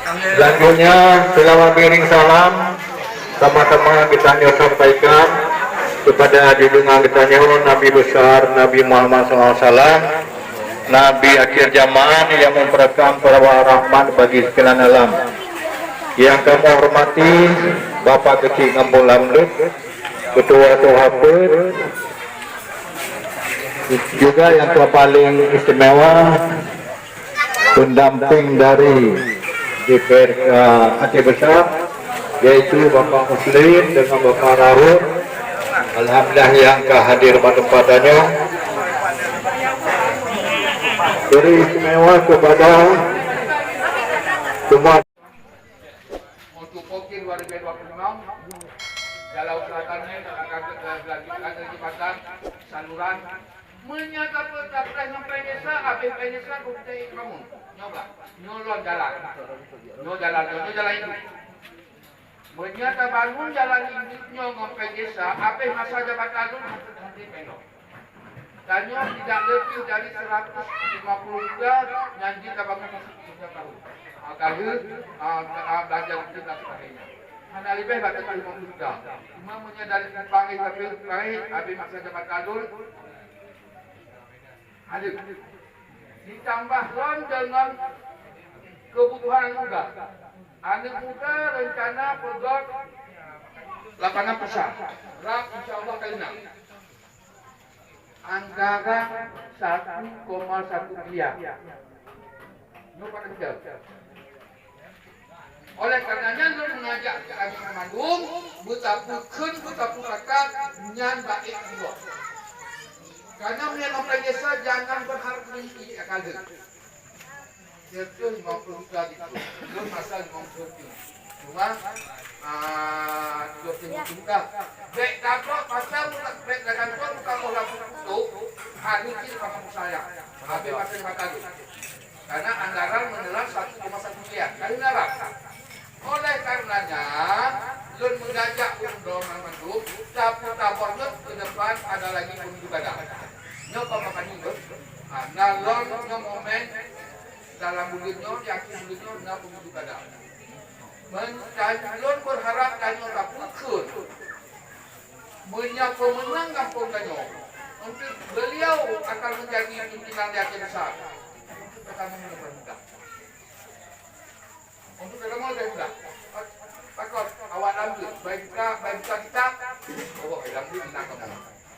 Selanjutnya selawat piring salam sama-sama kita sampaikan kepada junjungan kita Nabi besar Nabi Muhammad SAW, Nabi akhir zaman yang memperebutkan para rahmat bagi sekalian alam. Yang kami hormati Bapak Kecil Kampung Lamlut, Ketua Tuhaper, juga yang paling istimewa pendamping dari DPR Aceh Besar, yaitu Bapak Muslim dengan Bapak Rahul. Alhamdulillah yang hadir pada tempatnya. Beri istimewa kepada semua. Untuk pokir warga 26, Jalau Selatannya akan kelanjutan saluran menyatakan capres sampai desa, habis desa kutai kamu. Nyoba, nyolong jalan. Nyolong jalan itu. Menyata bangun jalan induknya sampai desa, habis masa jabatan itu nanti penuh. Tanya tidak lebih dari 150 juta janji kabangan sudah tahu. Kalau belajar itu dan sebagainya. Mana lebih baca 50 juta. Cuma menyadari panggil tapi panggil habis masa jabatan itu. Ada ditambah dengan kebutuhan juga. Anak muda rencana pegot lapangan besar. Rak insyaallah kalinya. Anggaran 1,1 miliar. Lupa kerja. Oleh karenanya lu mengajak ke Abi Kamandung, betapukeun betapukakan nyan baik dua. Karena mengenai desa jangan berharap tinggi akal. Itu 50 juta itu. Belum masa 50 juta. Cuma 20 juta. Baik dapat pasal baik dalam buka bola itu adu kiri sama saya. Habis pasal batal. Karena anggaran menelan 1,1 miliar. Kali narap. Oleh karenanya, Lun mengajak untuk membantu, tapu-tapunya ke depan ada lagi penunjuk ada. Nyoba makan itu, nah Lun momen dalam bulutnya, yakin bulutnya benar penunjuk ada. Lun berharap kanyo tapukan, menyapa pemenang kampung kanyo. Untuk beliau akan menjadi pimpinan di Aceh Besar. Untuk pertama mudah. Untuk kedua mudah. Takut awak ambil baik kita oh ambil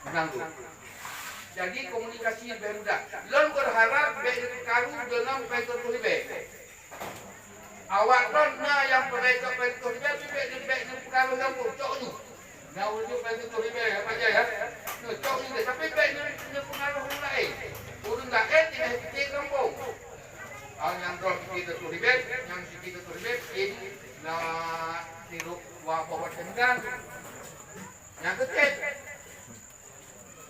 menang tu. Jadi komunikasi lebih mudah. Lon berharap baik karu dengan baik terlibat. Awak lon yang baik terlibat baik karu yang cok ni. Nah untuk baik terlibat apa aja ya. Cok ni tapi baik ni pengaruh lain. Urang lain tidak kita kampung. Yang drop kita terlibat, yang kita terlibat ini nah hidup bawa tenggang yang ketiga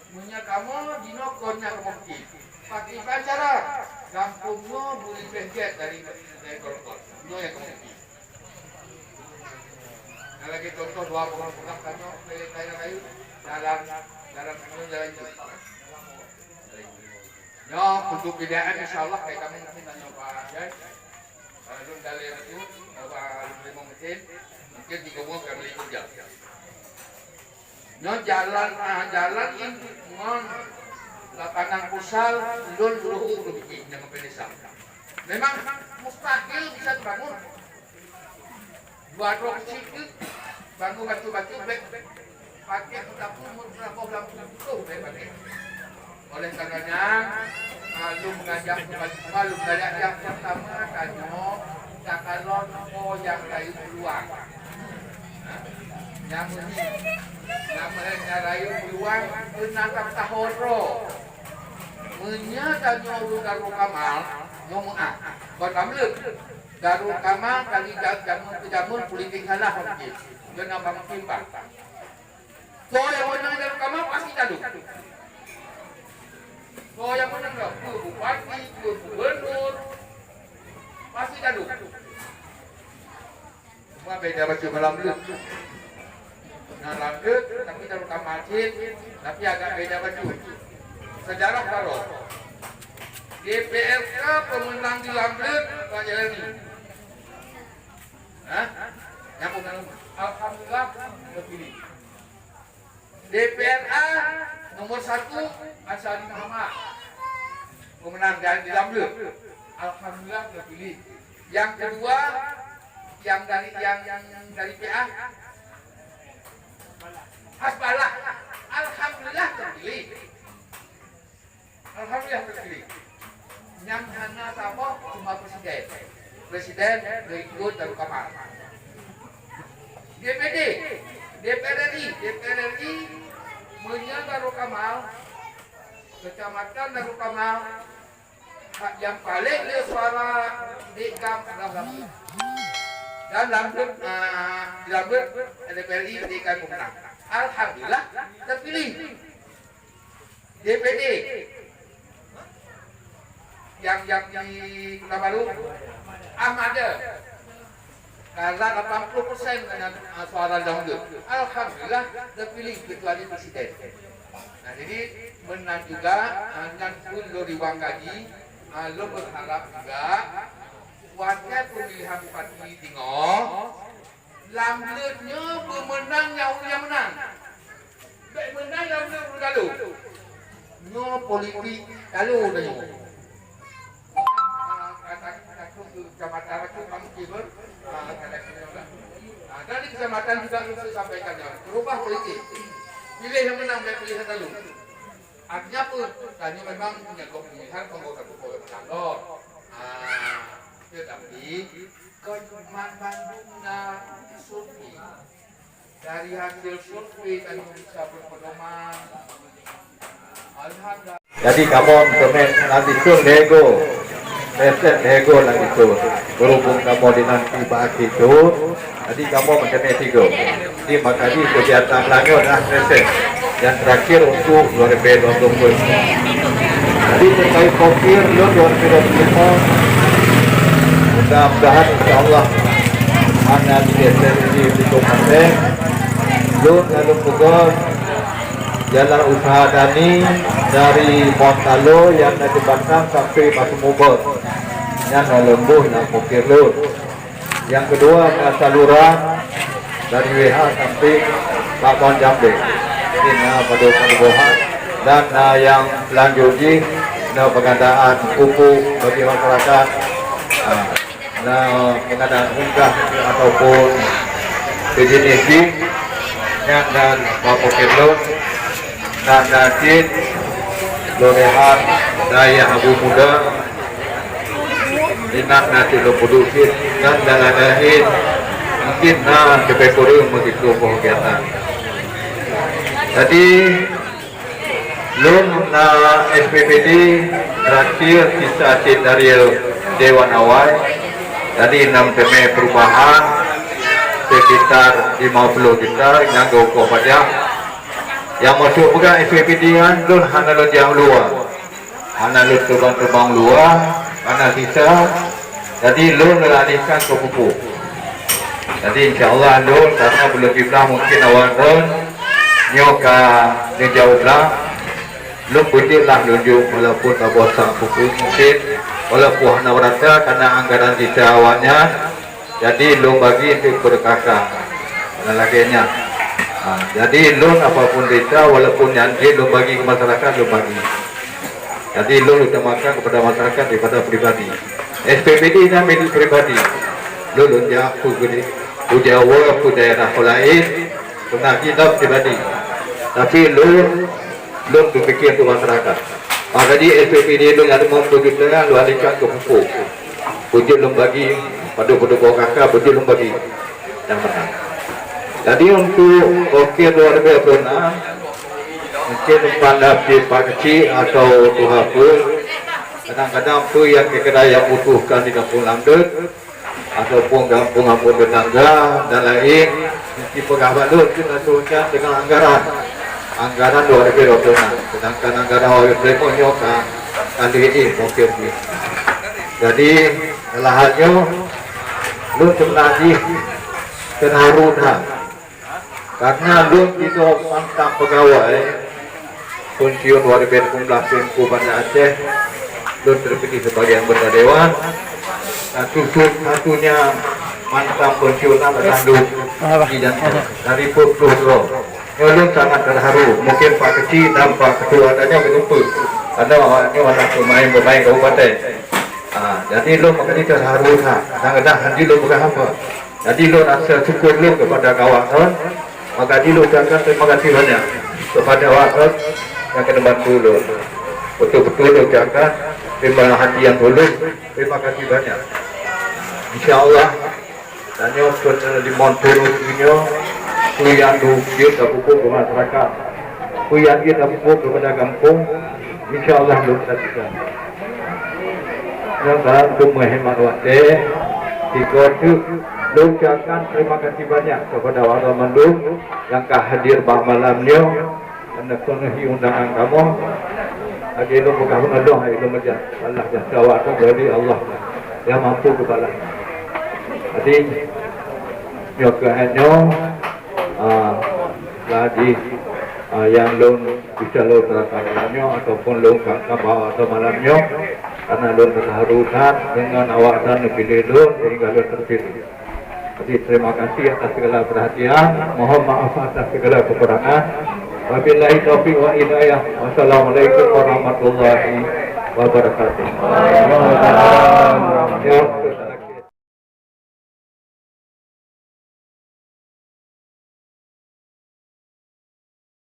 punya kamu dinokonnya kemungki pakai pacara kampungnya boleh berjet dari korupor no yang kemungki nah lagi contoh 2 pulang kanyo kayu jalan itu no untuk pilihan insyaallah kayak kami nanti tanya Pak Jai kalau dari itu lima mesin mungkin 3 bulan kami kerja. No jalan ini mon lapangan pusal lun dulu bikin dengan pedesa. Memang mustahil bisa dibangun. 2 rok situ bangun batu-batu pakai tapi berapa bulan itu pakai. Oleh karenanya lu mengajak malu mengajak yang pertama kanyo sakalon yang rayu peluang. Yang ini namanya rayu peluang penangkap tahoro. Menyata nyoru Darul Kamal ngomong berkamlek Darul Kamal kali jamun politik halah mungkin. Dan abang timbang. So yang menang Darul Kamal pasti jatuh. So yang menang bupati, gubernur pasti jatuh. Semua beda baju malam dulu. Nah lanjut, tapi Darul Kamal tapi agak beda baju. Sejarah taruh. DPRK pemenang di Lamlet Pak Jelani. Yang pertama, alhamdulillah terpilih. DPRA nomor 1 Ansari Muhammad, pemenang dari Damle. Alhamdulillah terpilih. Yang kedua, yang dari PA Hasbalah. Alhamdulillah terpilih. Alhamdulillah terpilih. Yang hana apa cuma presiden berikut dan kamar. DPD, DPR RI Mulia Darul Kamal, Kecamatan Darul Kamal, yang paling dia suara Dekam dan Lambut DPR RI Dekam pemenang. Alhamdulillah terpilih. DPD yang di Kota Baru Ahmada kalah 80% dengan suara Dangdut. Alhamdulillah terpilih kecuali presiden. Nah, jadi menang juga dengan pun lo diwangkaji, lo berharap juga kuatnya pemilihan Bupati Tinggal, lambatnya pemenang yang menang. Baik menang yang lalu. No politik lalu dah. Kecamatan itu kamu kibur, dari kecamatan juga saya sampaikan berubah politik. Pilih yang menang, pilih yang lalu. Artinya pun, tadi memang punya pemilihan penggoda menang. Tetapi Kejuman Bandung survei dari hasil survei kami bisa berpedoman. Alhamdulillah. Jadi kamu temen nanti tu nego. Reset nego lagi tu berhubung kamu di nanti bagi tu jadi kamu macam tiga di makanya kegiatan lagi adalah reset yang terakhir untuk 2020 jadi terkait kokir lo 2025 mudah-mudahan insyaAllah mana di Tiga Pasir lo lalu pukul jalan usaha Dani dari Montalo yang dari Batam sampai Batu Mubot yang lembuh dan Pukir Lur. Yang kedua saluran dari WH sampai Pak Bon Jambe ini pada perubahan dan yang selanjutnya pengadaan pupuk bagi masyarakat pengadaan unggah ataupun PJDC dan Pak Pukir Lur dan Najid Lorehan Daya Abu Muda Dinak Najid Lopudukit dan lain-lain mungkin kepekurum begitu kegiatan jadi lun SPPD terakhir kisah dari Dewan Awal jadi 6 teme perubahan sekitar 50 juta yang gokok pajak yang masuk juga SPPD kan lun hana lun jauh luar hana lun terbang luar hana sisa jadi lun alihkan ke pupuk jadi insyaAllah lun karena belum diblah mungkin awal lun nyoka ni jauh belah lun putih lah lunjuk walaupun tak bosan pupuk mungkin walaupun hana berata karena anggaran sisa awalnya jadi lun bagi untuk berkakak dan laginya jadi loan apapun desa walaupun janji loan bagi ke masyarakat loan bagi jadi loan utamakan kepada masyarakat daripada pribadi SPPD dan milik pribadi loan dia aku gede Jawa aku daerah lain pernah kita pribadi tapi loan berfikir untuk masyarakat jadi SPPD loan ada mau berjuta loan alihkan ke pupuk wujud loan bagi pada kakak wujud loan bagi yang menang. Jadi untuk okey luar biasa mungkin pada Pak Kecil atau Tuhan pun kadang-kadang tu yang kedai yang butuhkan di kampung Lamdet ataupun kampung-kampung tetangga dan lain mungkin pegawai lu kita turunkan dengan anggaran luar biasa sedangkan anggaran oleh Premo kali ini okey. Jadi lahannya lu sebenarnya kenaruhan karena lu itu mantan pegawai pensiun 2019 Pemku Banda Aceh lu terpilih sebagai anggota dewan dan satunya mantan pensiunan terlandu dari Putra. Ulun sangat terharu. Mungkin Pak Kecil dan Pak Ketua adanya berlupa. Karena awaknya warna pemain kabupaten. Jadi lo makanya terharu tak. Kadang-kadang lo bukan apa. Jadi lo rasa syukur lo kepada kawan-kawan. Maka lo ucapkan terima kasih banyak kepada kawan yang kena bantu lo. Betul-betul lo ucapkan terima hati yang tulus. Terima kasih banyak. InsyaAllah tanya sudah di Montoro punya kuliah dukir dan buku ke masyarakat, kuliah kita buku kepada kampung. InsyaAllah belum saksikan. Jangan untuk menghemat waktu. Jika itu ucapkan terima kasih banyak kepada warga Mendung yang hadir pada malamnya dan penuhi undangan kamu. Lagi itu bukan Allah, itu macam Allah jasa waktu dari Allah yang mampu kepala. Jadi nyokahannya lagi yang lon bisa lo terkaitnya ataupun lo kabar atau malamnya karena lo terharusan dengan awak dan pilih lo sehingga lo terpilih. Jadi terima kasih atas segala perhatian, mohon maaf atas segala kekurangan. Wabillahi taufiq wa hidayah. Wassalamualaikum warahmatullahi wabarakatuh.